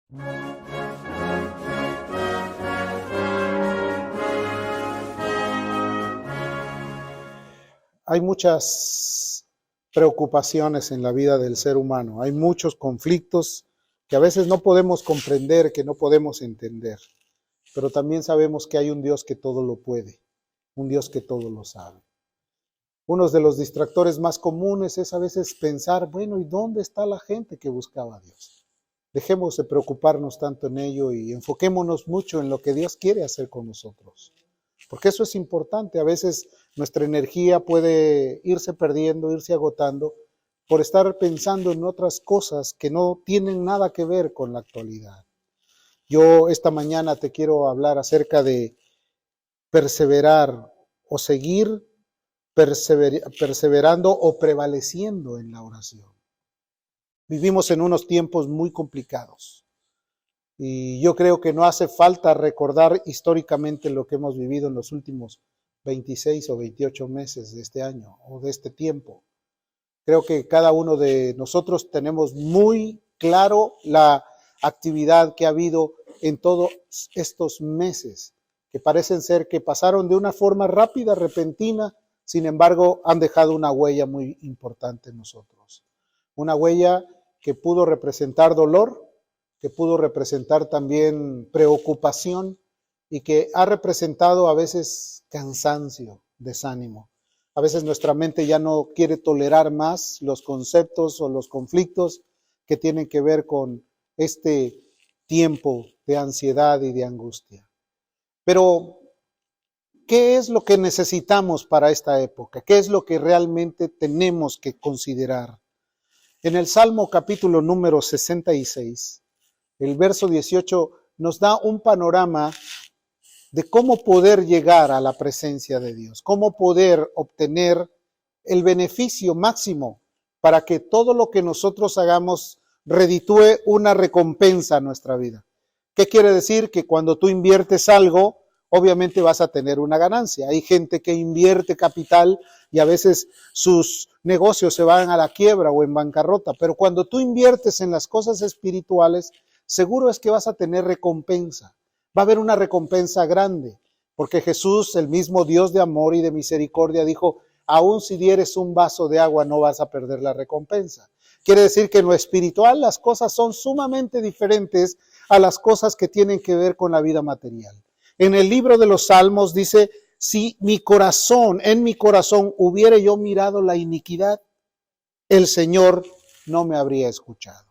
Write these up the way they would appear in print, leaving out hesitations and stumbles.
Hay muchas preocupaciones en la vida del ser humano, hay muchos conflictos que a veces no podemos comprender, que no podemos entender, pero también sabemos que hay un Dios que todo lo puede, un Dios que todo lo sabe. Uno de los distractores más comunes es a veces pensar, bueno, ¿y dónde está la gente que buscaba a Dios? Dejemos de preocuparnos tanto en ello y enfoquémonos mucho en lo que Dios quiere hacer con nosotros. Porque eso es importante. A veces nuestra energía puede irse perdiendo, irse agotando por estar pensando en otras cosas que no tienen nada que ver con la actualidad. Yo esta mañana te quiero hablar acerca de perseverar o seguir perseverando o prevaleciendo en la oración. Vivimos en unos tiempos muy complicados y yo creo que no hace falta recordar históricamente lo que hemos vivido en los últimos 26 o 28 meses de este año o de este tiempo. Creo que cada uno de nosotros tenemos muy claro la actividad que ha habido en todos estos meses, que parecen ser que pasaron de una forma rápida, repentina, sin embargo han dejado una huella muy importante en nosotros. Una huella que pudo representar dolor, que pudo representar también preocupación y que ha representado a veces cansancio, desánimo. A veces nuestra mente ya no quiere tolerar más los conceptos o los conflictos que tienen que ver con este tiempo de ansiedad y de angustia. Pero, ¿qué es lo que necesitamos para esta época? ¿Qué es lo que realmente tenemos que considerar? En el Salmo capítulo número 66, el verso 18 nos da un panorama de cómo poder llegar a la presencia de Dios, cómo poder obtener el beneficio máximo para que todo lo que nosotros hagamos reditúe una recompensa a nuestra vida. ¿Qué quiere decir? Que cuando tú inviertes algo, obviamente vas a tener una ganancia. Hay gente que invierte capital y a veces sus negocios se van a la quiebra o en bancarrota, pero cuando tú inviertes en las cosas espirituales, seguro es que vas a tener recompensa. Va a haber una recompensa grande, porque Jesús, el mismo Dios de amor y de misericordia, dijo, aun si dieres un vaso de agua no vas a perder la recompensa. Quiere decir que en lo espiritual las cosas son sumamente diferentes a las cosas que tienen que ver con la vida material. En el libro de los Salmos dice, si en mi corazón hubiera yo mirado la iniquidad, el Señor no me habría escuchado.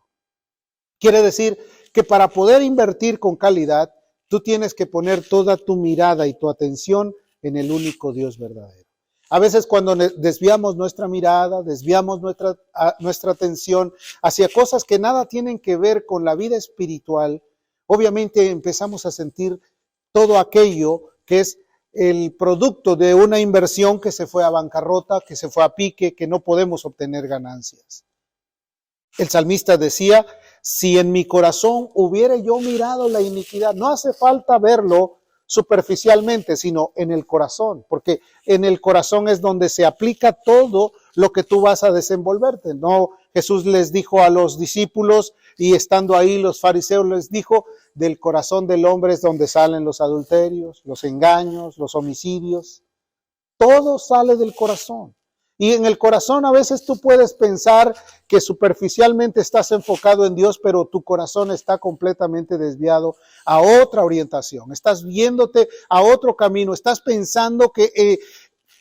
Quiere decir que para poder invertir con calidad, tú tienes que poner toda tu mirada y tu atención en el único Dios verdadero. A veces cuando desviamos nuestra mirada, desviamos nuestra atención hacia cosas que nada tienen que ver con la vida espiritual, obviamente empezamos a sentir todo aquello que es el producto de una inversión que se fue a bancarrota, que se fue a pique, que no podemos obtener ganancias. El salmista decía, si en mi corazón hubiera yo mirado la iniquidad, no hace falta verlo superficialmente, sino en el corazón, porque en el corazón es donde se aplica todo lo que tú vas a desenvolverte. No, Jesús les dijo a los discípulos y estando ahí los fariseos les dijo, del corazón del hombre es donde salen los adulterios, los engaños, los homicidios. Todo sale del corazón. Y en el corazón a veces tú puedes pensar que superficialmente estás enfocado en Dios, pero tu corazón está completamente desviado a otra orientación. Estás viéndote a otro camino, estás pensando que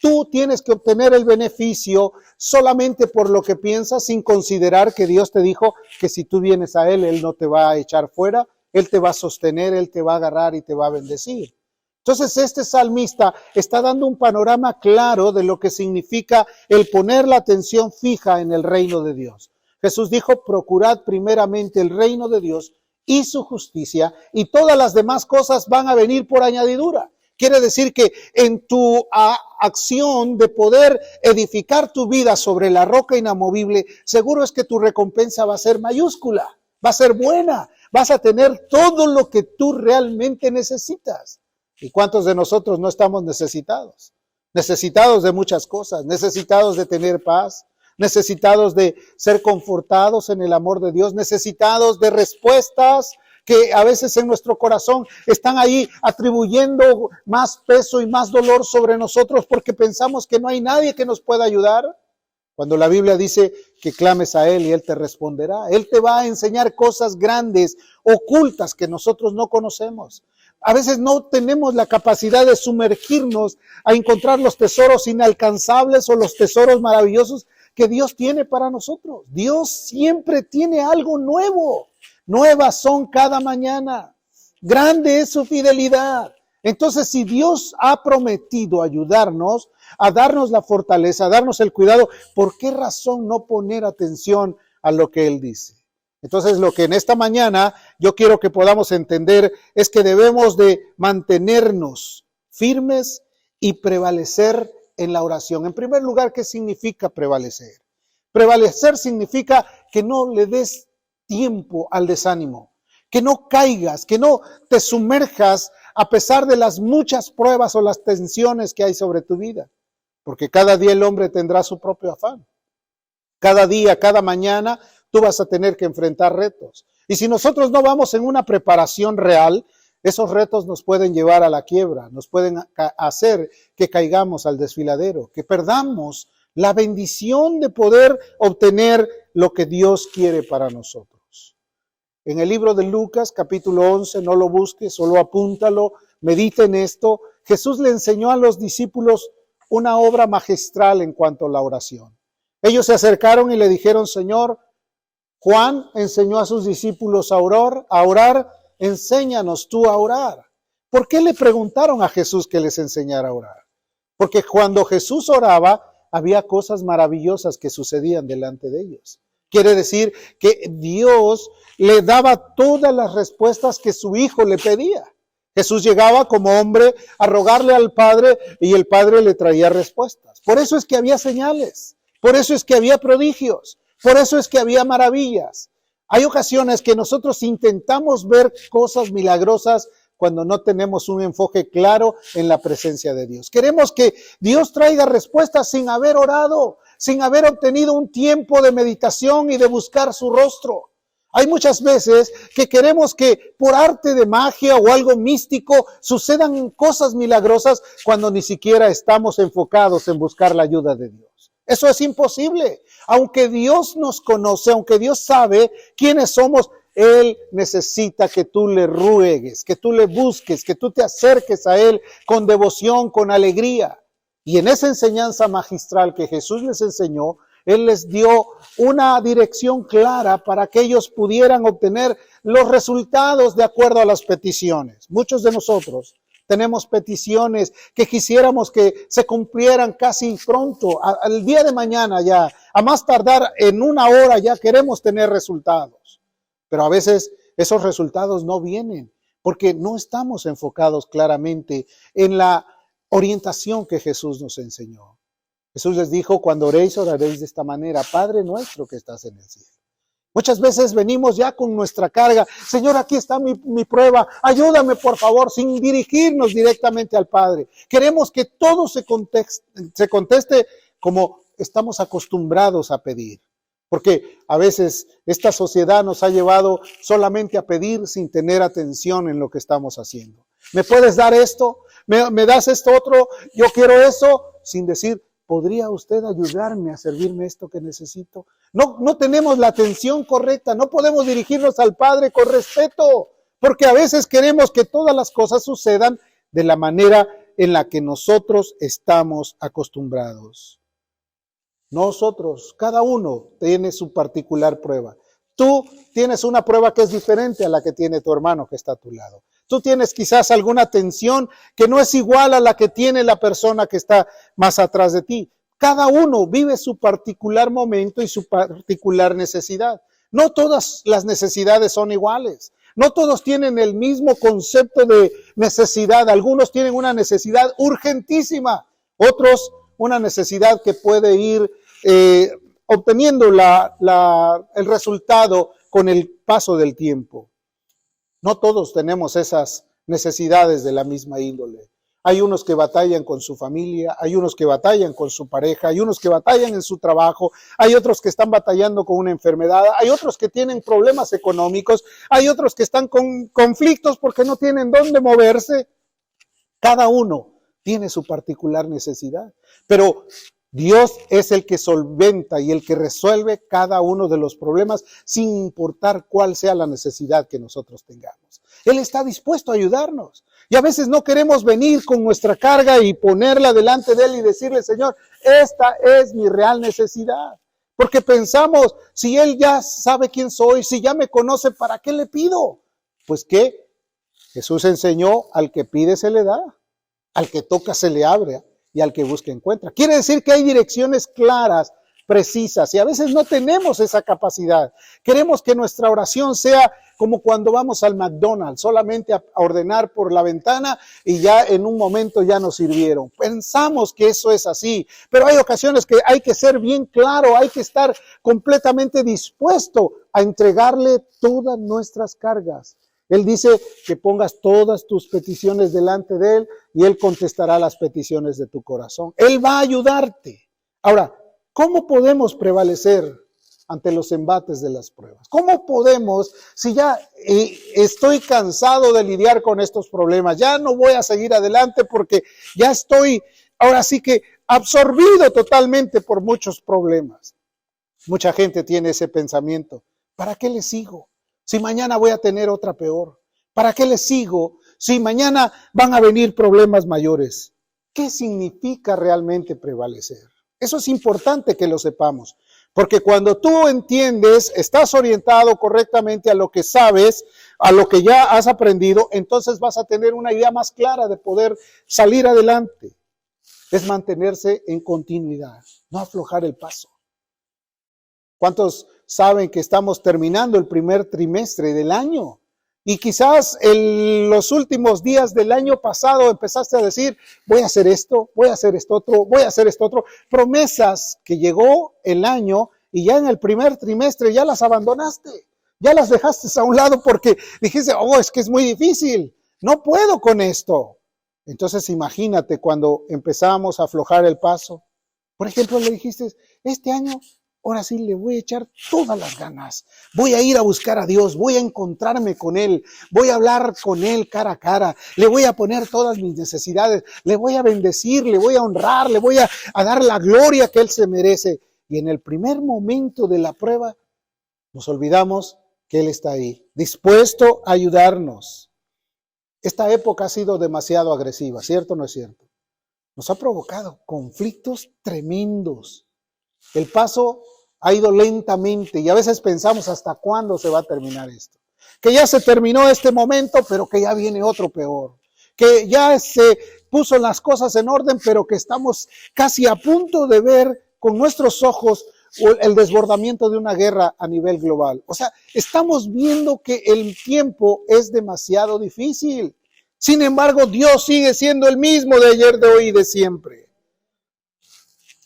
tú tienes que obtener el beneficio solamente por lo que piensas, sin considerar que Dios te dijo que si tú vienes a Él, Él no te va a echar fuera, Él te va a sostener, Él te va a agarrar y te va a bendecir. Entonces este salmista está dando un panorama claro de lo que significa el poner la atención fija en el reino de Dios. Jesús dijo, procurad primeramente el reino de Dios y su justicia, y todas las demás cosas van a venir por añadidura. Quiere decir que en tu acción de poder edificar tu vida sobre la roca inamovible, seguro es que tu recompensa va a ser mayúscula, va a ser buena, vas a tener todo lo que tú realmente necesitas. ¿Y cuántos de nosotros no estamos necesitados? Necesitados de muchas cosas, necesitados de tener paz, necesitados de ser confortados en el amor de Dios, necesitados de respuestas que a veces en nuestro corazón están ahí atribuyendo más peso y más dolor sobre nosotros porque pensamos que no hay nadie que nos pueda ayudar. Cuando la Biblia dice que clames a Él y Él te responderá. Él te va a enseñar cosas grandes, ocultas que nosotros no conocemos. A veces no tenemos la capacidad de sumergirnos a encontrar los tesoros inalcanzables o los tesoros maravillosos que Dios tiene para nosotros. Dios siempre tiene algo nuevo. Nuevas son cada mañana. Grande es su fidelidad. Entonces, si Dios ha prometido ayudarnos, a darnos la fortaleza, a darnos el cuidado, ¿por qué razón no poner atención a lo que Él dice? Entonces, lo que en esta mañana yo quiero que podamos entender es que debemos de mantenernos firmes y prevalecer en la oración. En primer lugar, ¿qué significa prevalecer? Prevalecer significa que no le des tiempo al desánimo, que no caigas, que no te sumerjas a pesar de las muchas pruebas o las tensiones que hay sobre tu vida. Porque cada día el hombre tendrá su propio afán. Cada día, cada mañana, tú vas a tener que enfrentar retos. Y si nosotros no vamos en una preparación real, esos retos nos pueden llevar a la quiebra, nos pueden hacer que caigamos al desfiladero, que perdamos la bendición de poder obtener lo que Dios quiere para nosotros. En el libro de Lucas, capítulo 11, no lo busques, solo apúntalo, medita en esto. Jesús le enseñó a los discípulos una obra magistral en cuanto a la oración. Ellos se acercaron y le dijeron, Señor, Juan enseñó a sus discípulos a orar, enséñanos tú a orar. ¿Por qué le preguntaron a Jesús que les enseñara a orar? Porque cuando Jesús oraba, había cosas maravillosas que sucedían delante de ellos. Quiere decir que Dios le daba todas las respuestas que su Hijo le pedía. Jesús llegaba como hombre a rogarle al Padre y el Padre le traía respuestas. Por eso es que había señales, por eso es que había prodigios, por eso es que había maravillas. Hay ocasiones que nosotros intentamos ver cosas milagrosas cuando no tenemos un enfoque claro en la presencia de Dios. Queremos que Dios traiga respuestas sin haber orado, sin haber obtenido un tiempo de meditación y de buscar su rostro. Hay muchas veces que queremos que por arte de magia o algo místico sucedan cosas milagrosas cuando ni siquiera estamos enfocados en buscar la ayuda de Dios. Eso es imposible. Aunque Dios nos conoce, aunque Dios sabe quiénes somos, Él necesita que tú le ruegues, que tú le busques, que tú te acerques a Él con devoción, con alegría. Y en esa enseñanza magistral que Jesús les enseñó, Él les dio una dirección clara para que ellos pudieran obtener los resultados de acuerdo a las peticiones. Muchos de nosotros tenemos peticiones que quisiéramos que se cumplieran casi pronto, al día de mañana ya, a más tardar en una hora ya queremos tener resultados. Pero a veces esos resultados no vienen porque no estamos enfocados claramente en la orientación que Jesús nos enseñó. Jesús les dijo, cuando oréis, oraréis de esta manera, Padre nuestro que estás en el cielo. Muchas veces venimos ya con nuestra carga, Señor, aquí está mi prueba, ayúdame por favor, sin dirigirnos directamente al Padre. Queremos que todo se conteste como estamos acostumbrados a pedir. Porque a veces esta sociedad nos ha llevado solamente a pedir sin tener atención en lo que estamos haciendo. ¿Me puedes dar esto? ¿Me das esto otro? Yo quiero eso, sin decir, ¿podría usted ayudarme a servirme esto que necesito? No tenemos la atención correcta, no podemos dirigirnos al Padre con respeto, porque a veces queremos que todas las cosas sucedan de la manera en la que nosotros estamos acostumbrados. Nosotros, cada uno tiene su particular prueba. Tú tienes una prueba que es diferente a la que tiene tu hermano que está a tu lado. Tú tienes quizás alguna tensión que no es igual a la que tiene la persona que está más atrás de ti. Cada uno vive su particular momento y su particular necesidad. No todas las necesidades son iguales. No todos tienen el mismo concepto de necesidad. Algunos tienen una necesidad urgentísima, otros una necesidad que puede ir obteniendo el resultado con el paso del tiempo. No todos tenemos esas necesidades de la misma índole. hay unos que batallan con su familia, hay unos que batallan con su pareja, hay unos que batallan en su trabajo, hay otros que están batallando con una enfermedad, hay otros que tienen problemas económicos, hay otros que están con conflictos porque no tienen dónde moverse. Cada uno tiene su particular necesidad, pero Dios es el que solventa y el que resuelve cada uno de los problemas sin importar cuál sea la necesidad que nosotros tengamos. Él está dispuesto a ayudarnos. Y a veces no queremos venir con nuestra carga y ponerla delante de Él y decirle, Señor, esta es mi real necesidad. Porque pensamos, si Él ya sabe quién soy, si ya me conoce, ¿para qué le pido? Pues que Jesús enseñó, al que pide se le da, al que toca se le abre y al que busca encuentra. Quiere decir que hay direcciones claras, precisas, y a veces no tenemos esa capacidad. Queremos que nuestra oración sea como cuando vamos al McDonald's, solamente a ordenar por la ventana y ya en un momento ya nos sirvieron. Pensamos que eso es así, pero hay ocasiones que hay que ser bien claro, hay que estar completamente dispuesto a entregarle todas nuestras cargas. Él dice que pongas todas tus peticiones delante de Él y Él contestará las peticiones de tu corazón. Él va a ayudarte. Ahora, ¿cómo podemos prevalecer ante los embates de las pruebas? ¿Cómo podemos, si ya estoy cansado de lidiar con estos problemas, ya no voy a seguir adelante porque ya estoy, ahora sí que absorbido totalmente por muchos problemas? Mucha gente tiene ese pensamiento. ¿Para qué le sigo? Si mañana voy a tener otra peor. ¿Para qué le sigo? Si mañana van a venir problemas mayores. ¿Qué significa realmente prevalecer? Eso es importante que lo sepamos, porque cuando tú entiendes, estás orientado correctamente a lo que sabes, a lo que ya has aprendido, entonces vas a tener una idea más clara de poder salir adelante. Es mantenerse en continuidad, no aflojar el paso. ¿Cuántos saben que estamos terminando el primer trimestre del año? Y quizás en los últimos días del año pasado empezaste a decir, voy a hacer esto, voy a hacer esto otro, voy a hacer esto otro. Promesas que llegó el año y ya en el primer trimestre ya las abandonaste, ya las dejaste a un lado porque dijiste, oh, es que es muy difícil, no puedo con esto. Entonces imagínate cuando empezamos a aflojar el paso. Por ejemplo, le dijiste, este año ahora sí le voy a echar todas las ganas. Voy a ir a buscar a Dios, voy a encontrarme con Él, voy a hablar con Él cara a cara, le voy a poner todas mis necesidades, le voy a bendecir, le voy a honrar, le voy a dar la gloria que Él se merece. Y en el primer momento de la prueba, nos olvidamos que Él está ahí, dispuesto a ayudarnos. Esta época ha sido demasiado agresiva, ¿cierto o no es cierto? Nos ha provocado conflictos tremendos. El paso ha ido lentamente y a veces pensamos hasta cuándo se va a terminar esto. Que ya se terminó este momento, pero que ya viene otro peor. Que ya se puso las cosas en orden, pero que estamos casi a punto de ver con nuestros ojos el desbordamiento de una guerra a nivel global. O sea, estamos viendo que el tiempo es demasiado difícil. Sin embargo, Dios sigue siendo el mismo de ayer, de hoy y de siempre.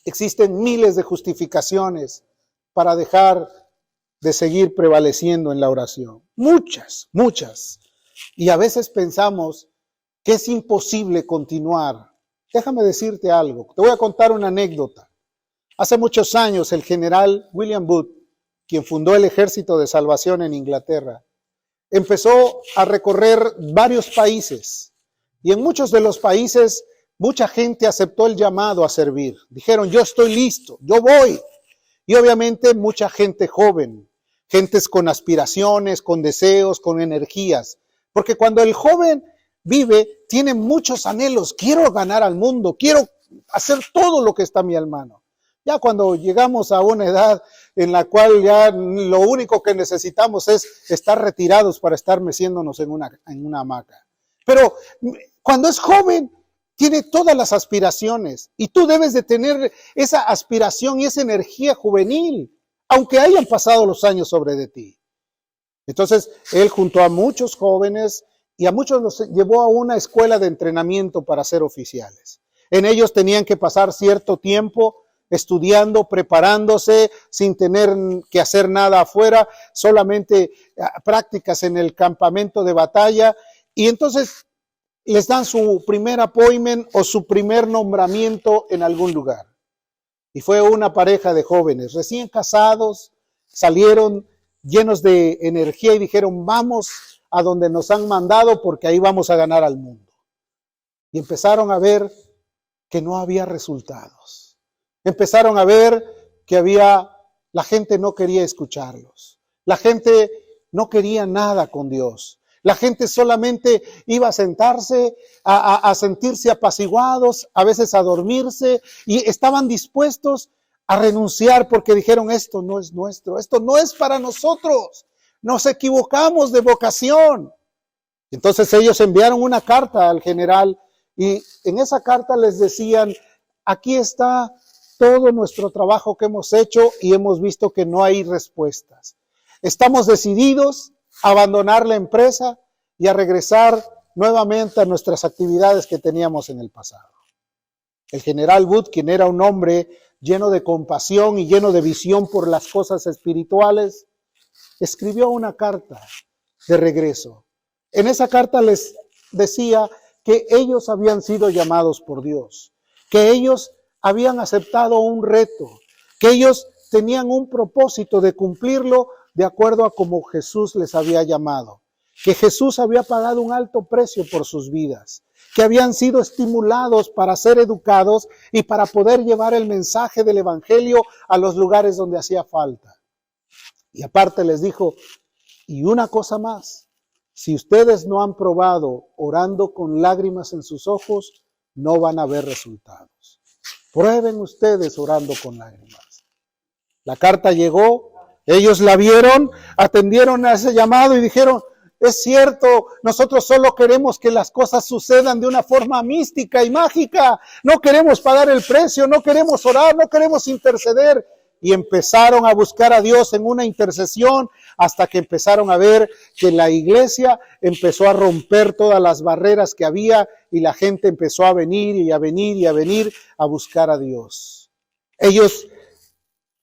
Existen miles de justificaciones para dejar de seguir prevaleciendo en la oración. Muchas, muchas. Y a veces pensamos que es imposible continuar. Déjame decirte algo. Te voy a contar una anécdota. Hace muchos años, el general William Booth, quien fundó el Ejército de Salvación en Inglaterra, empezó a recorrer varios países. Y en muchos de los países, mucha gente aceptó el llamado a servir. Dijeron, yo estoy listo, yo voy. Y obviamente mucha gente joven, gentes con aspiraciones, con deseos, con energías. Porque cuando el joven vive, tiene muchos anhelos. Quiero ganar al mundo, quiero hacer todo lo que está a mi mano. Ya cuando llegamos a una edad en la cual ya lo único que necesitamos es estar retirados para estar meciéndonos en una hamaca. Pero cuando es joven, tiene todas las aspiraciones y tú debes de tener esa aspiración y esa energía juvenil, aunque hayan pasado los años sobre de ti. Entonces, él junto a muchos jóvenes y a muchos los llevó a una escuela de entrenamiento para ser oficiales. En ellos tenían que pasar cierto tiempo estudiando, preparándose, sin tener que hacer nada afuera, solamente prácticas en el campamento de batalla. Y entonces les dan su primer appointment o su primer nombramiento en algún lugar. Y fue una pareja de jóvenes recién casados, salieron llenos de energía y dijeron, vamos a donde nos han mandado porque ahí vamos a ganar al mundo. Y empezaron a ver que no había resultados. Empezaron a ver que la gente no quería escucharlos. La gente no quería nada con Dios. La gente solamente iba a sentarse, a sentirse apaciguados, a veces a dormirse, y estaban dispuestos a renunciar porque dijeron, esto no es nuestro, esto no es para nosotros, nos equivocamos de vocación. Entonces ellos enviaron una carta al general y en esa carta les decían, aquí está todo nuestro trabajo que hemos hecho y hemos visto que no hay respuestas. Estamos decididos a abandonar la empresa y a regresar nuevamente a nuestras actividades que teníamos en el pasado. El general Wood, quien era un hombre lleno de compasión y lleno de visión por las cosas espirituales, escribió una carta de regreso. En esa carta les decía que ellos habían sido llamados por Dios, que ellos habían aceptado un reto, que ellos tenían un propósito de cumplirlo de acuerdo a como Jesús les había llamado, que Jesús había pagado un alto precio por sus vidas, que habían sido estimulados para ser educados y para poder llevar el mensaje del evangelio a los lugares donde hacía falta. Y aparte les dijo, y una cosa más, si ustedes no han probado orando con lágrimas en sus ojos, no van a ver resultados. Prueben ustedes orando con lágrimas. La carta llegó, ellos la vieron, atendieron a ese llamado y dijeron, es cierto, nosotros solo queremos que las cosas sucedan de una forma mística y mágica. No queremos pagar el precio, no queremos orar, no queremos interceder. Y empezaron a buscar a Dios en una intercesión hasta que empezaron a ver que la iglesia empezó a romper todas las barreras que había y la gente empezó a venir y a venir y a venir a buscar a Dios. Ellos,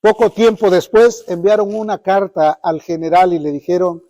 poco tiempo después, enviaron una carta al general y le dijeron,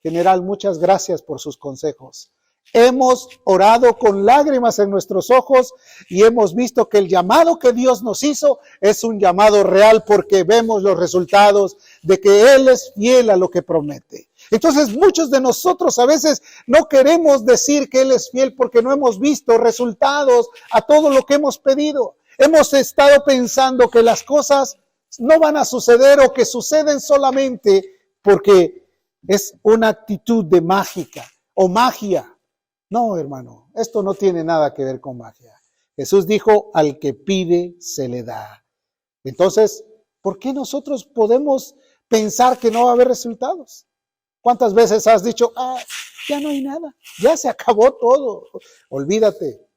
general, muchas gracias por sus consejos. Hemos orado con lágrimas en nuestros ojos y hemos visto que el llamado que Dios nos hizo es un llamado real porque vemos los resultados de que Él es fiel a lo que promete. Entonces muchos de nosotros a veces no queremos decir que Él es fiel porque no hemos visto resultados a todo lo que hemos pedido. Hemos estado pensando que las cosas no van a suceder o que suceden solamente porque es una actitud de mágica o magia. No, hermano, esto no tiene nada que ver con magia. Jesús dijo, al que pide, se le da. Entonces, ¿por qué nosotros podemos pensar que no va a haber resultados? ¿Cuántas veces has dicho, ya no hay nada, ya se acabó todo? Olvídate,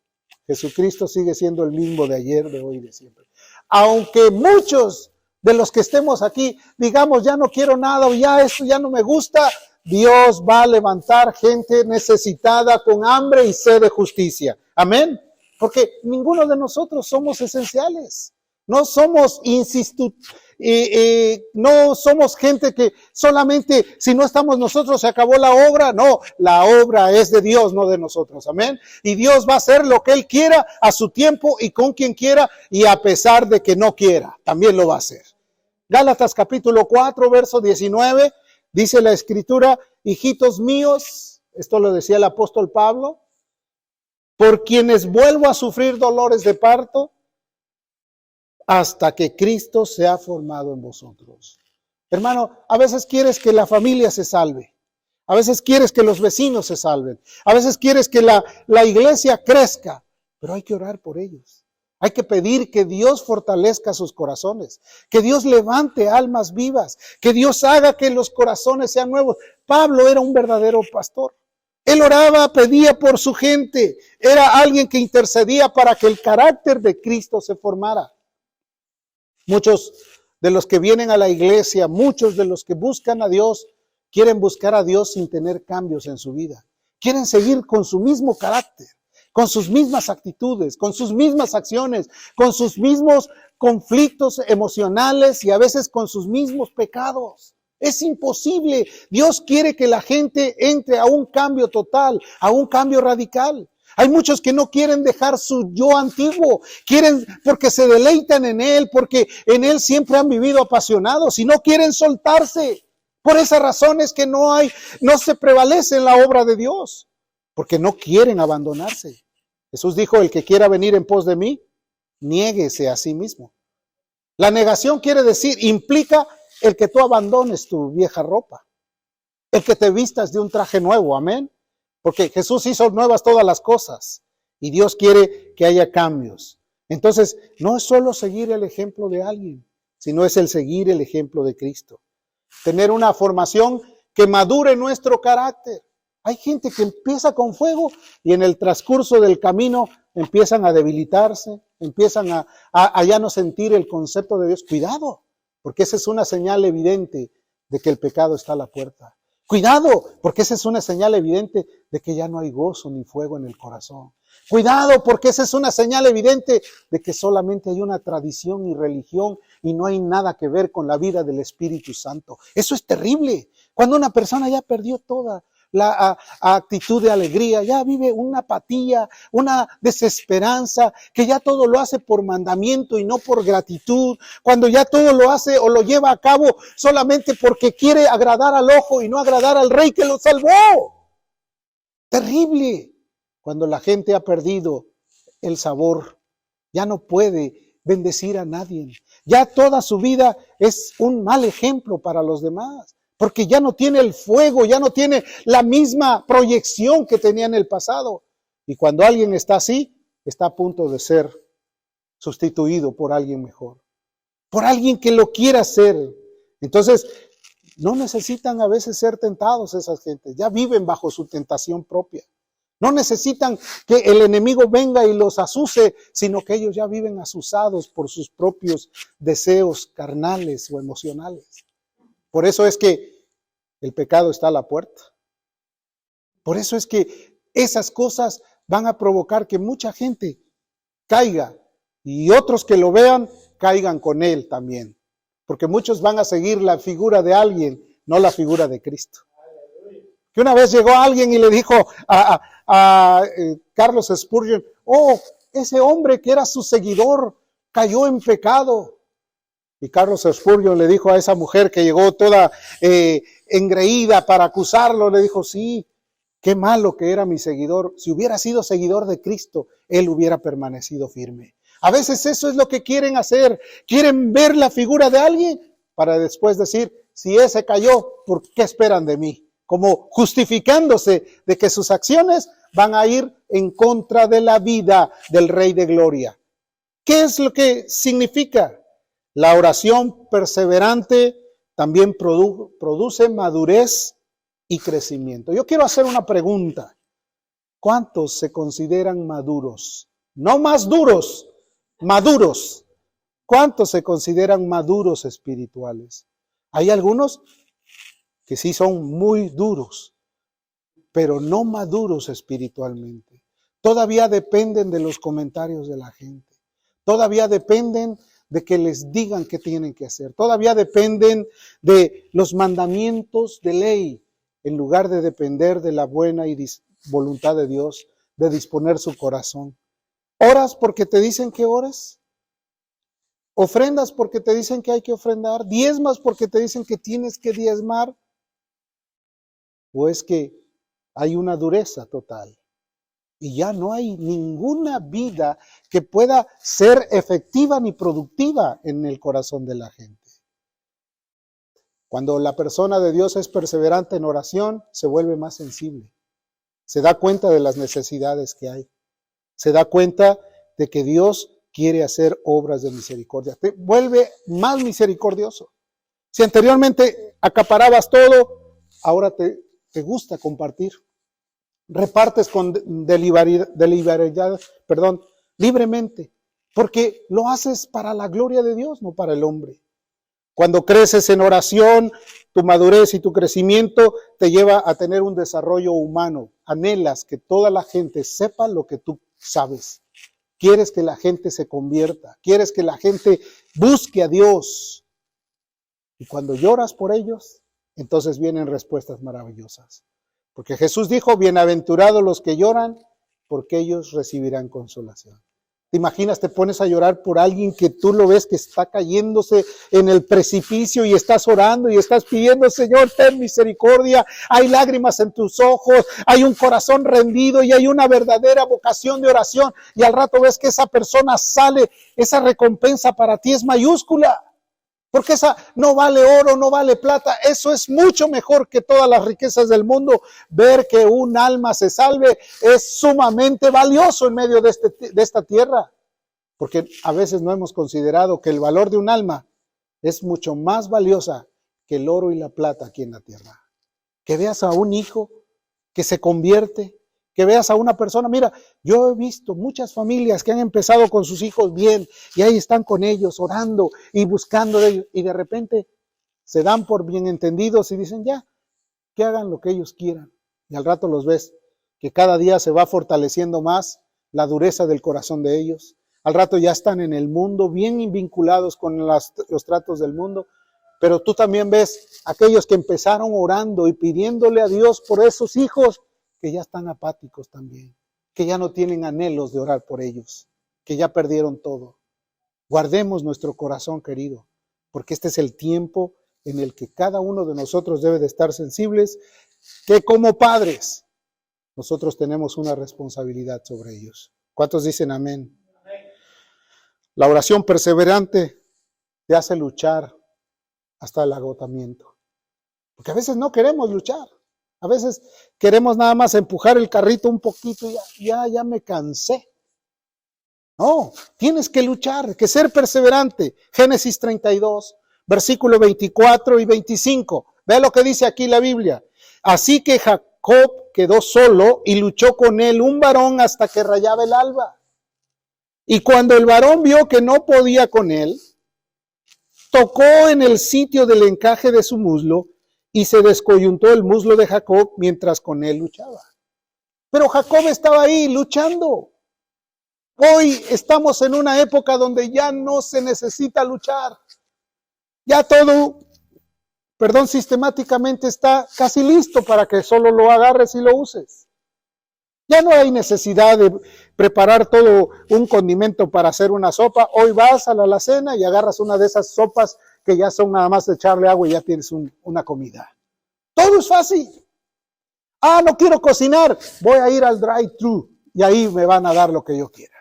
Jesucristo sigue siendo el mismo de ayer, de hoy y de siempre. Aunque muchos de los que estemos aquí digamos, ya no quiero nada o ya esto ya no me gusta, Dios va a levantar gente necesitada con hambre y sed de justicia. Amén. Porque ninguno de nosotros somos esenciales. No somos no somos gente que solamente si no estamos nosotros se acabó la obra. No, la obra es de Dios, no de nosotros. Amén. Y Dios va a hacer lo que Él quiera a su tiempo y con quien quiera y a pesar de que no quiera, también lo va a hacer. Gálatas capítulo 4, verso 19. Dice la Escritura, hijitos míos, esto lo decía el apóstol Pablo, por quienes vuelvo a sufrir dolores de parto, hasta que Cristo sea formado en vosotros. Hermano, a veces quieres que la familia se salve, a veces quieres que los vecinos se salven, a veces quieres que la iglesia crezca, pero hay que orar por ellos. Hay que pedir que Dios fortalezca sus corazones, que Dios levante almas vivas, que Dios haga que los corazones sean nuevos. Pablo era un verdadero pastor. Él oraba, pedía por su gente. Era alguien que intercedía para que el carácter de Cristo se formara. Muchos de los que vienen a la iglesia, muchos de los que buscan a Dios, quieren buscar a Dios sin tener cambios en su vida. Quieren seguir con su mismo carácter, con sus mismas actitudes, con sus mismas acciones, con sus mismos conflictos emocionales y a veces con sus mismos pecados. Es imposible. Dios quiere que la gente entre a un cambio total, a un cambio radical. Hay muchos que no quieren dejar su yo antiguo, quieren porque se deleitan en él, porque en él siempre han vivido apasionados y no quieren soltarse. Por esa razón es que no se prevalece en la obra de Dios, porque no quieren abandonarse. Jesús dijo, el que quiera venir en pos de mí, niéguese a sí mismo. La negación quiere decir, implica el que tú abandones tu vieja ropa, el que te vistas de un traje nuevo, amén. Porque Jesús hizo nuevas todas las cosas y Dios quiere que haya cambios. Entonces, no es solo seguir el ejemplo de alguien, sino es el seguir el ejemplo de Cristo. Tener una formación que madure nuestro carácter. Hay gente que empieza con fuego y en el transcurso del camino empiezan a debilitarse, empiezan a ya no sentir el concepto de Dios. Cuidado, porque esa es una señal evidente de que el pecado está a la puerta. Cuidado, porque esa es una señal evidente de que ya no hay gozo ni fuego en el corazón. Cuidado, porque esa es una señal evidente de que solamente hay una tradición y religión y no hay nada que ver con la vida del Espíritu Santo. Eso es terrible. Cuando una persona ya perdió toda la actitud de alegría, ya vive una apatía, una desesperanza, que ya todo lo hace por mandamiento y no por gratitud, cuando ya todo lo hace o lo lleva a cabo solamente porque quiere agradar al ojo y no agradar al Rey que lo salvó. Terrible, cuando la gente ha perdido el sabor, ya no puede bendecir a nadie, ya toda su vida es un mal ejemplo para los demás. Porque ya no tiene el fuego, ya no tiene la misma proyección que tenía en el pasado. Y cuando alguien está así, está a punto de ser sustituido por alguien mejor. Por alguien que lo quiera hacer. Entonces, no necesitan a veces ser tentados esas gentes. Ya viven bajo su tentación propia. No necesitan que el enemigo venga y los azuse, sino que ellos ya viven azuzados por sus propios deseos carnales o emocionales. Por eso es que el pecado está a la puerta. Por eso es que esas cosas van a provocar que mucha gente caiga y otros que lo vean caigan con él también. Porque muchos van a seguir la figura de alguien, no la figura de Cristo. Que una vez llegó alguien y le dijo a Carlos Spurgeon, ese hombre que era su seguidor cayó en pecado. Y Carlos Spurgeon le dijo a esa mujer que llegó toda engreída para acusarlo, le dijo, sí, qué malo que era mi seguidor. Si hubiera sido seguidor de Cristo, él hubiera permanecido firme. A veces eso es lo que quieren hacer. Quieren ver la figura de alguien para después decir, si ese cayó, ¿por qué esperan de mí? Como justificándose de que sus acciones van a ir en contra de la vida del Rey de Gloria. ¿Qué es lo que significa? La oración perseverante también produce madurez y crecimiento. Yo quiero hacer una pregunta. ¿Cuántos se consideran maduros? No más duros, maduros. ¿Cuántos se consideran maduros espirituales? Hay algunos que sí son muy duros, pero no maduros espiritualmente. Todavía dependen de los comentarios de la gente. Todavía dependen de que les digan qué tienen que hacer. Todavía dependen de los mandamientos de ley, en lugar de depender de la buena voluntad de Dios, de disponer su corazón. ¿Oras porque te dicen que ores? ¿Ofrendas porque te dicen que hay que ofrendar? ¿Diezmas porque te dicen que tienes que diezmar? ¿O es que hay una dureza total? Y ya no hay ninguna vida que pueda ser efectiva ni productiva en el corazón de la gente. Cuando la persona de Dios es perseverante en oración, se vuelve más sensible. Se da cuenta de las necesidades que hay. Se da cuenta de que Dios quiere hacer obras de misericordia. Te vuelve más misericordioso. Si anteriormente acaparabas todo, ahora te gusta compartir. Repartes con libremente, porque lo haces para la gloria de Dios, no para el hombre. Cuando creces en oración, tu madurez y tu crecimiento te lleva a tener un desarrollo humano. Anhelas que toda la gente sepa lo que tú sabes. Quieres que la gente se convierta, quieres que la gente busque a Dios. Y cuando lloras por ellos, entonces vienen respuestas maravillosas. Porque Jesús dijo, bienaventurados los que lloran, porque ellos recibirán consolación. ¿Te imaginas? Te pones a llorar por alguien que tú lo ves que está cayéndose en el precipicio y estás orando y estás pidiendo, Señor, ten misericordia. Hay lágrimas en tus ojos, hay un corazón rendido y hay una verdadera vocación de oración. Y al rato ves que esa persona sale, esa recompensa para ti es mayúscula. Porque esa no vale oro, no vale plata. Eso es mucho mejor que todas las riquezas del mundo. Ver que un alma se salve es sumamente valioso en medio de esta tierra. Porque a veces no hemos considerado que el valor de un alma es mucho más valiosa que el oro y la plata aquí en la tierra. Que veas a un hijo que se convierte, que veas a una persona. Mira, yo he visto muchas familias que han empezado con sus hijos bien y ahí están con ellos orando y buscando de ellos y de repente se dan por bien entendidos y dicen ya, que hagan lo que ellos quieran. Y al rato los ves que cada día se va fortaleciendo más la dureza del corazón de ellos. Al rato ya están en el mundo bien vinculados con los tratos del mundo. Pero tú también ves aquellos que empezaron orando y pidiéndole a Dios por esos hijos que ya están apáticos también, que ya no tienen anhelos de orar por ellos, que ya perdieron todo. Guardemos nuestro corazón, querido, porque este es el tiempo en el que cada uno de nosotros debe de estar sensibles, que como padres nosotros tenemos una responsabilidad sobre ellos. ¿Cuántos dicen amén? La oración perseverante te hace luchar hasta el agotamiento, porque a veces no queremos luchar. A veces queremos nada más empujar el carrito un poquito y ya me cansé. No, tienes que luchar, que ser perseverante. Génesis 32, versículo 24 y 25. Ve lo que dice aquí la Biblia. Así que Jacob quedó solo y luchó con él un varón hasta que rayaba el alba. Y cuando el varón vio que no podía con él, tocó en el sitio del encaje de su muslo y se descoyuntó el muslo de Jacob mientras con él luchaba. Pero Jacob estaba ahí luchando. Hoy estamos en una época donde ya no se necesita luchar. Ya todo, sistemáticamente está casi listo para que solo lo agarres y lo uses. Ya no hay necesidad de preparar todo un condimento para hacer una sopa. Hoy vas a la alacena y agarras una de esas sopas que ya son nada más de echarle agua y ya tienes una comida. Todo es fácil. No quiero cocinar, voy a ir al drive-thru y ahí me van a dar lo que yo quiera.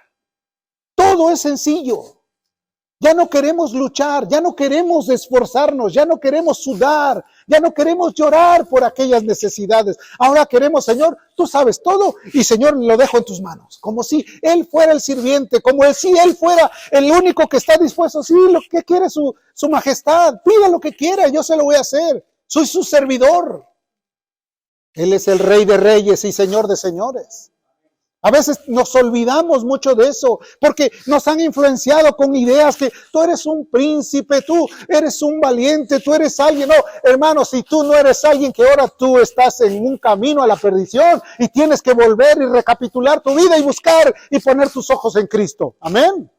Todo es sencillo. Ya no queremos luchar, ya no queremos esforzarnos, ya no queremos sudar, ya no queremos llorar por aquellas necesidades. Ahora queremos, Señor, tú sabes todo y Señor, lo dejo en tus manos. Como si Él fuera el sirviente, como si Él fuera el único que está dispuesto. Sí, lo que quiere su majestad, pida lo que quiera, yo se lo voy a hacer. Soy su servidor. Él es el Rey de Reyes y Señor de Señores. A veces nos olvidamos mucho de eso, porque nos han influenciado con ideas que tú eres un príncipe, tú eres un valiente, tú eres alguien. No, hermano, si tú no eres alguien que ahora tú estás en un camino a la perdición y tienes que volver y recapitular tu vida y buscar y poner tus ojos en Cristo. Amén.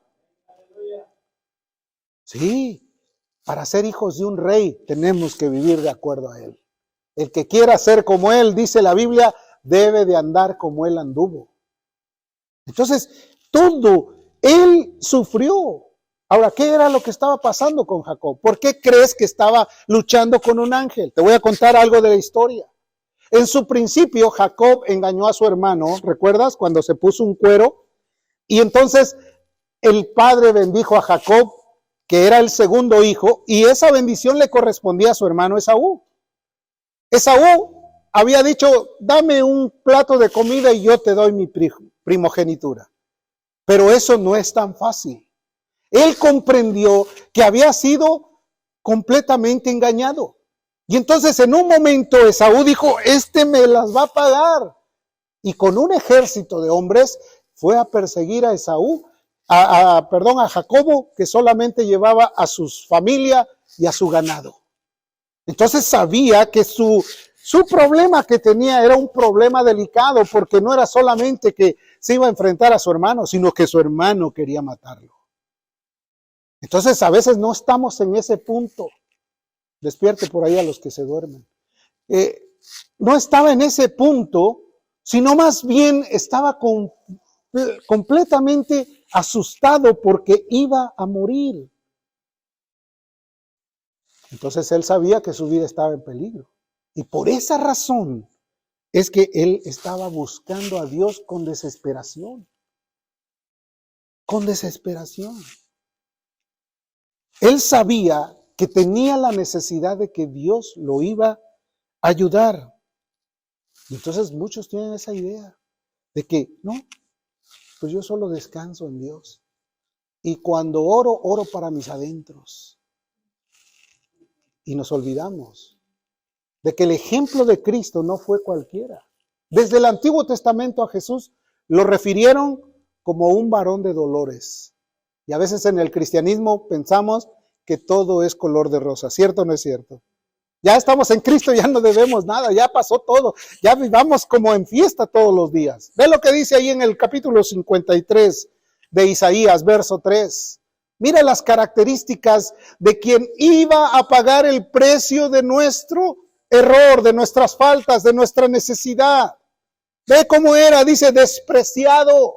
Sí, para ser hijos de un rey tenemos que vivir de acuerdo a Él. El que quiera ser como Él, dice la Biblia, debe de andar como Él anduvo. Entonces, todo Él sufrió. Ahora, ¿qué era lo que estaba pasando con Jacob? ¿Por qué crees que estaba luchando con un ángel? Te voy a contar algo de la historia. En su principio, Jacob engañó a su hermano, ¿recuerdas? Cuando se puso un cuero. Y entonces el padre bendijo a Jacob, que era el segundo hijo, y esa bendición le correspondía a su hermano Esaú. Esaú había dicho, dame un plato de comida y yo te doy mi primogenitura. Pero eso no es tan fácil. Él comprendió que había sido completamente engañado. Y entonces en un momento Esaú dijo, me las va a pagar. Y con un ejército de hombres fue a perseguir a Esaú, a Jacobo, que solamente llevaba a su familia y a su ganado. Entonces sabía que su problema que tenía era un problema delicado, porque no era solamente que se iba a enfrentar a su hermano, sino que su hermano quería matarlo. Entonces a veces no estamos en ese punto. Despierte por ahí a los que se duermen. No estaba en ese punto sino más bien estaba completamente asustado porque iba a morir. Entonces él sabía que su vida estaba en peligro. Y por esa razón es que él estaba buscando a Dios con desesperación. Con desesperación. Él sabía que tenía la necesidad de que Dios lo iba a ayudar. Y entonces muchos tienen esa idea de que, no, pues yo solo descanso en Dios. Y cuando oro, oro para mis adentros. Y nos olvidamos de que el ejemplo de Cristo no fue cualquiera. Desde el Antiguo Testamento a Jesús lo refirieron como un varón de dolores. Y a veces en el cristianismo pensamos que todo es color de rosa. ¿Cierto o no es cierto? Ya estamos en Cristo, ya no debemos nada, ya pasó todo. Ya vivamos como en fiesta todos los días. Ve lo que dice ahí en el capítulo 53 de Isaías, verso 3. Mira las características de quien iba a pagar el precio de nuestro error, de nuestras faltas, de nuestra necesidad. Ve cómo era, dice, despreciado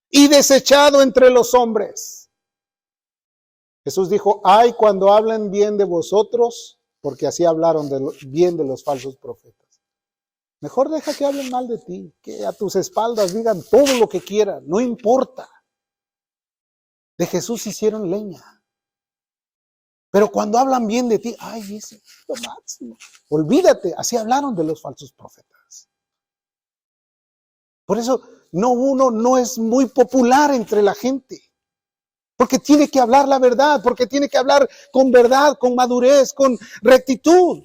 y desechado entre los hombres. Jesús dijo, ay, cuando hablen bien de vosotros, porque así hablaron bien de los falsos profetas. Mejor deja que hablen mal de ti, que a tus espaldas digan todo lo que quieran, no importa. De Jesús hicieron leña. Pero cuando hablan bien de ti, ay, ese es lo máximo. Olvídate, así hablaron de los falsos profetas. Por eso uno no es muy popular entre la gente. Porque tiene que hablar la verdad, porque tiene que hablar con verdad, con madurez, con rectitud.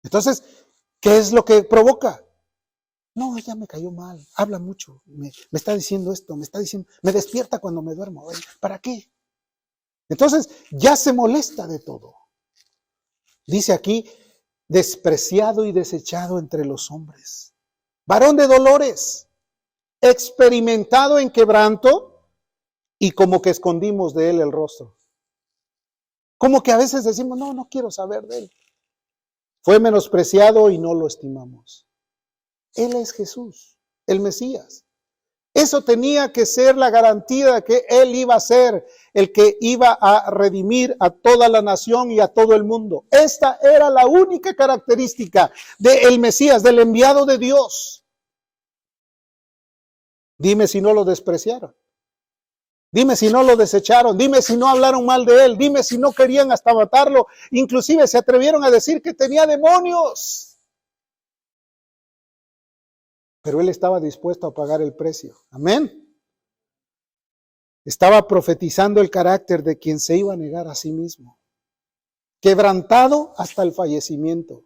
Entonces, ¿qué es lo que provoca? No, ella me cayó mal, habla mucho, me está diciendo esto, me despierta cuando me duermo. ¿Para qué? Entonces, ya se molesta de todo. Dice aquí, despreciado y desechado entre los hombres. Varón de dolores, experimentado en quebranto y como que escondimos de él el rostro. Como que a veces decimos, no quiero saber de él. Fue menospreciado y no lo estimamos. Él es Jesús, el Mesías. Eso tenía que ser la garantía de que Él iba a ser el que iba a redimir a toda la nación y a todo el mundo. Esta era la única característica del Mesías, del enviado de Dios. Dime si no lo despreciaron. Dime si no lo desecharon. Dime si no hablaron mal de Él. Dime si no querían hasta matarlo. Inclusive se atrevieron a decir que tenía demonios. Pero Él estaba dispuesto a pagar el precio. Amén. Estaba profetizando el carácter de quien se iba a negar a sí mismo. Quebrantado hasta el fallecimiento.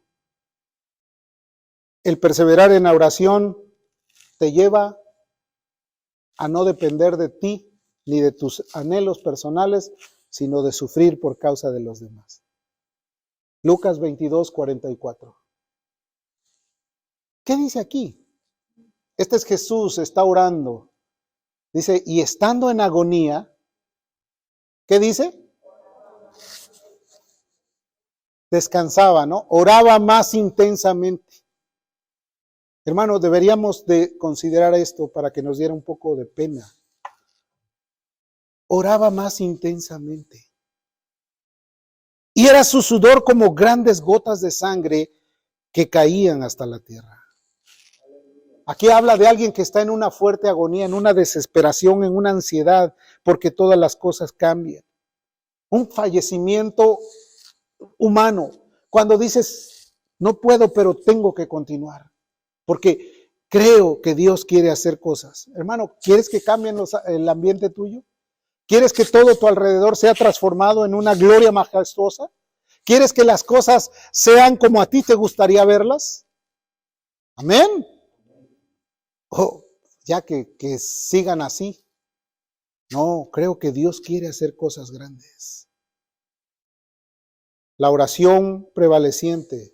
El perseverar en la oración te lleva a no depender de ti ni de tus anhelos personales, sino de sufrir por causa de los demás. Lucas 22:44. ¿Qué dice aquí? Este es Jesús, está orando. Dice, y estando en agonía, ¿qué dice? Descansaba, ¿no? Oraba más intensamente. Hermanos, deberíamos de considerar esto para que nos diera un poco de pena. Oraba más intensamente. Y era su sudor como grandes gotas de sangre que caían hasta la tierra. Aquí habla de alguien que está en una fuerte agonía, en una desesperación, en una ansiedad, porque todas las cosas cambian. Un fallecimiento humano. Cuando dices, no puedo, pero tengo que continuar, porque creo que Dios quiere hacer cosas. Hermano, ¿quieres que cambie el ambiente tuyo? ¿Quieres que todo tu alrededor sea transformado en una gloria majestuosa? ¿Quieres que las cosas sean como a ti te gustaría verlas? Amén. Ya que sigan así. No, creo que Dios quiere hacer cosas grandes. La oración prevaleciente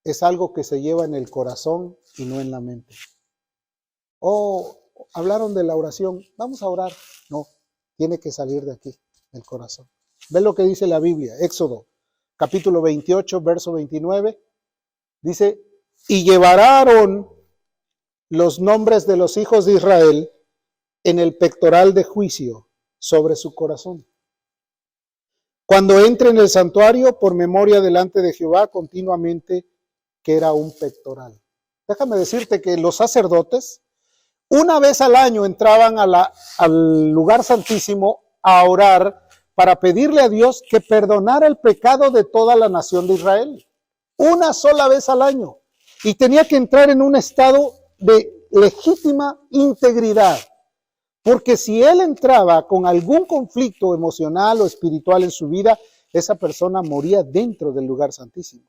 es algo que se lleva en el corazón y no en la mente. Hablaron de la oración, vamos a orar. No, tiene que salir de aquí, del corazón. Ve lo que dice la Biblia, Éxodo, capítulo 28, verso 29. Dice, y llevará Aarón los nombres de los hijos de Israel en el pectoral de juicio sobre su corazón. Cuando entre en el santuario, por memoria delante de Jehová continuamente, que era un pectoral. Déjame decirte que los sacerdotes, una vez al año entraban al lugar santísimo a orar para pedirle a Dios que perdonara el pecado de toda la nación de Israel. Una sola vez al año. Y tenía que entrar en un estado de legítima integridad. Porque si él entraba con algún conflicto emocional o espiritual en su vida, esa persona moría dentro del lugar santísimo.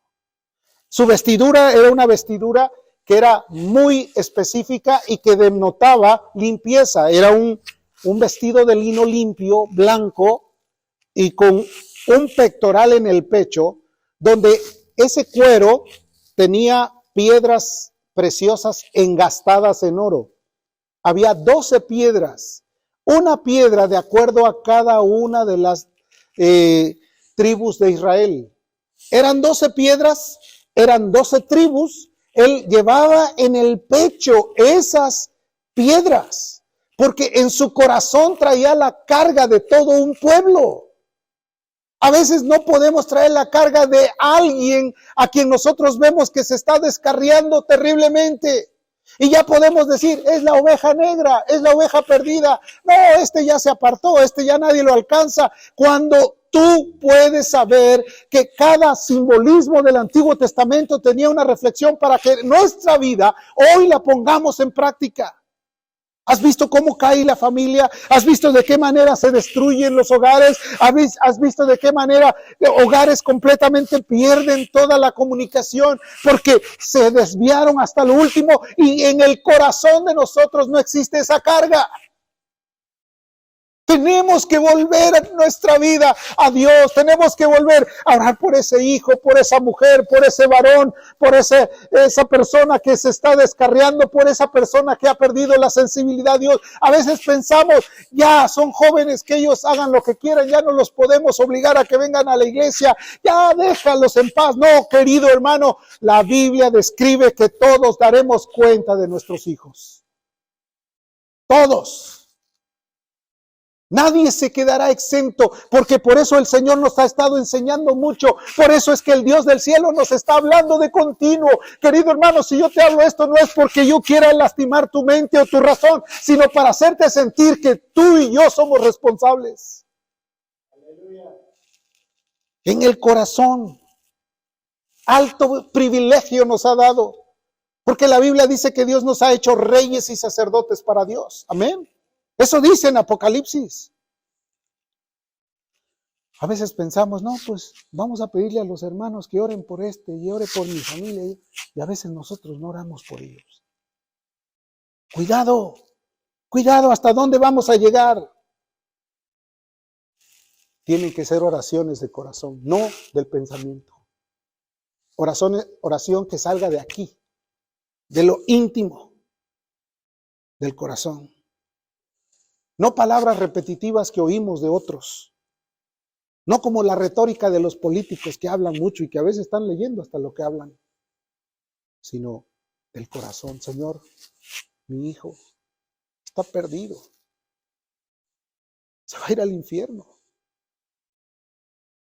Su vestidura era una vestidura que era muy específica y que denotaba limpieza. Era un vestido de lino limpio, blanco, y con un pectoral en el pecho, donde ese cuero tenía piedras preciosas engastadas en oro. Había 12 piedras, una piedra de acuerdo a cada una de las tribus de Israel. Eran 12 piedras, eran 12 tribus. Él llevaba en el pecho esas piedras, porque en su corazón traía la carga de todo un pueblo. A veces no podemos traer la carga de alguien a quien nosotros vemos que se está descarriando terriblemente. Y ya podemos decir, es la oveja negra, es la oveja perdida. No, este ya se apartó, este ya nadie lo alcanza. Cuando tú puedes saber que cada simbolismo del Antiguo Testamento tenía una reflexión para que nuestra vida hoy la pongamos en práctica. ¿Has visto cómo cae la familia? ¿Has visto de qué manera se destruyen los hogares? ¿Has visto de qué manera hogares completamente pierden toda la comunicación porque se desviaron hasta lo último y en el corazón de nosotros no existe esa carga? Tenemos que volver a nuestra vida a Dios. Tenemos que volver a orar por ese hijo, por esa mujer, por ese varón, por esa persona que se está descarriando, por esa persona que ha perdido la sensibilidad a Dios. A veces pensamos, ya son jóvenes, que ellos hagan lo que quieran, ya no los podemos obligar a que vengan a la iglesia, ya déjalos en paz. No, querido hermano, la Biblia describe que todos daremos cuenta de nuestros hijos. Todos. Nadie se quedará exento, porque por eso el Señor nos ha estado enseñando mucho. Por eso es que el Dios del cielo nos está hablando de continuo. Querido hermano, si yo te hablo esto, no es porque yo quiera lastimar tu mente o tu razón, sino para hacerte sentir que tú y yo somos responsables. Aleluya. En el corazón, alto privilegio nos ha dado, porque la Biblia dice que Dios nos ha hecho reyes y sacerdotes para Dios. Amén. Eso dice en Apocalipsis. A veces pensamos, no, pues vamos a pedirle a los hermanos que oren por y ore por mi familia. Y a veces nosotros no oramos por ellos. Cuidado, cuidado, ¿hasta dónde vamos a llegar? Tienen que ser oraciones de corazón, no del pensamiento. Oración que salga de aquí, de lo íntimo, del corazón. No palabras repetitivas que oímos de otros. No como la retórica de los políticos que hablan mucho y que a veces están leyendo hasta lo que hablan. Sino del corazón. Señor, mi hijo está perdido. Se va a ir al infierno.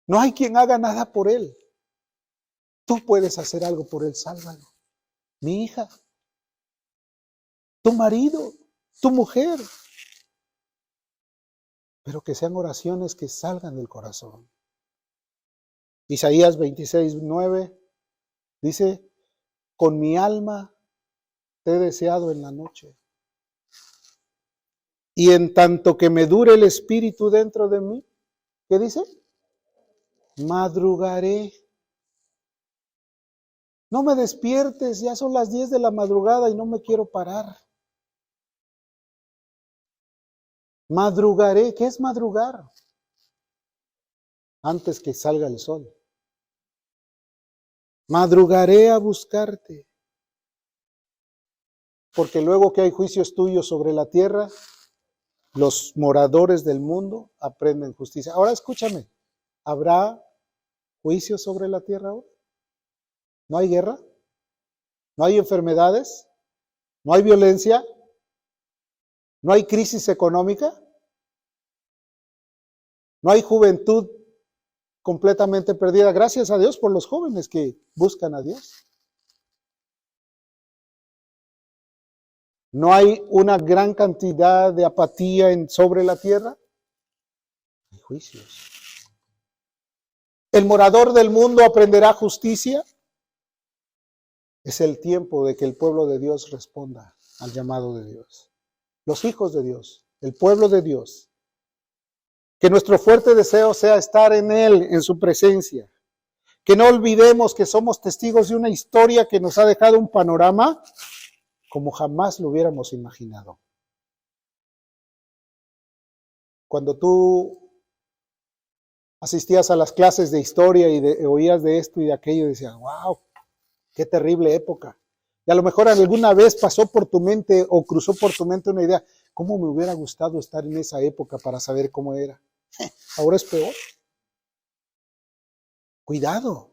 No hay quien haga nada por él. Tú puedes hacer algo por él, sálvalo. Mi hija, tu marido, tu mujer. Pero que sean oraciones que salgan del corazón. Isaías 26:9 dice, con mi alma te he deseado en la noche. Y en tanto que me dure el espíritu dentro de mí, ¿qué dice? Madrugaré. No me despiertes, ya son las 10 de la madrugada y no me quiero parar. Madrugaré. ¿Qué es madrugar? Antes que salga el sol. Madrugaré a buscarte. Porque luego que hay juicios tuyos sobre la tierra, los moradores del mundo aprenden justicia. Ahora escúchame, ¿habrá juicios sobre la tierra ahora? ¿No hay guerra? ¿No hay enfermedades? ¿No hay violencia? ¿No hay crisis económica? ¿No hay juventud completamente perdida? Gracias a Dios por los jóvenes que buscan a Dios. ¿No hay una gran cantidad de apatía sobre la tierra? Hay juicios. ¿El morador del mundo aprenderá justicia? Es el tiempo de que el pueblo de Dios responda al llamado de Dios. Los hijos de Dios, el pueblo de Dios. Que nuestro fuerte deseo sea estar en Él, en su presencia. Que no olvidemos que somos testigos de una historia que nos ha dejado un panorama como jamás lo hubiéramos imaginado. Cuando tú asistías a las clases de historia y oías de esto y de aquello, decías, wow, qué terrible época. Y a lo mejor alguna vez pasó por tu mente o cruzó por tu mente una idea, ¿cómo me hubiera gustado estar en esa época para saber cómo era? Ahora es peor. Cuidado.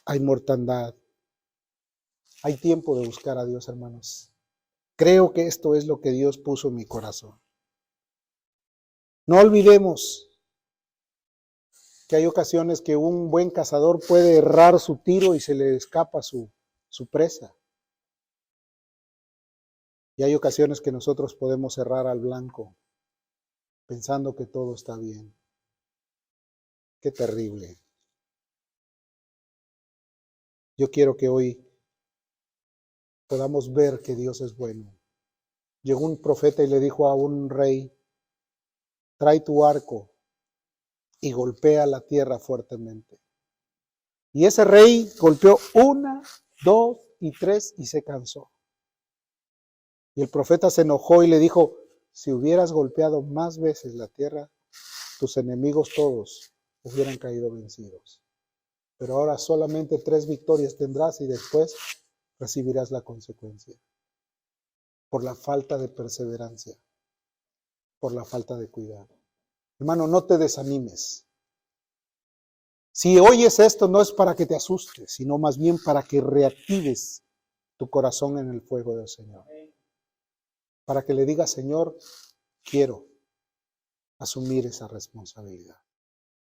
Hay mortandad. Hay tiempo de buscar a Dios, hermanos. Creo que esto es lo que Dios puso en mi corazón. No olvidemos que hay ocasiones que un buen cazador puede errar su tiro y se le escapa su presa. Y hay ocasiones que nosotros podemos errar al blanco, pensando que todo está bien. Qué terrible. Yo quiero que hoy podamos ver que Dios es bueno. Llegó un profeta y le dijo a un rey, trae tu arco y golpea la tierra fuertemente. Y ese rey golpeó 1, 2 y 3 y se cansó. Y el profeta se enojó y le dijo, si hubieras golpeado más veces la tierra, tus enemigos todos hubieran caído vencidos. Pero ahora solamente 3 victorias tendrás y después recibirás la consecuencia. Por la falta de perseverancia, por la falta de cuidado. Hermano, no te desanimes. Si oyes esto, no es para que te asustes, sino más bien para que reactives tu corazón en el fuego del Señor. Para que le digas, Señor, quiero asumir esa responsabilidad.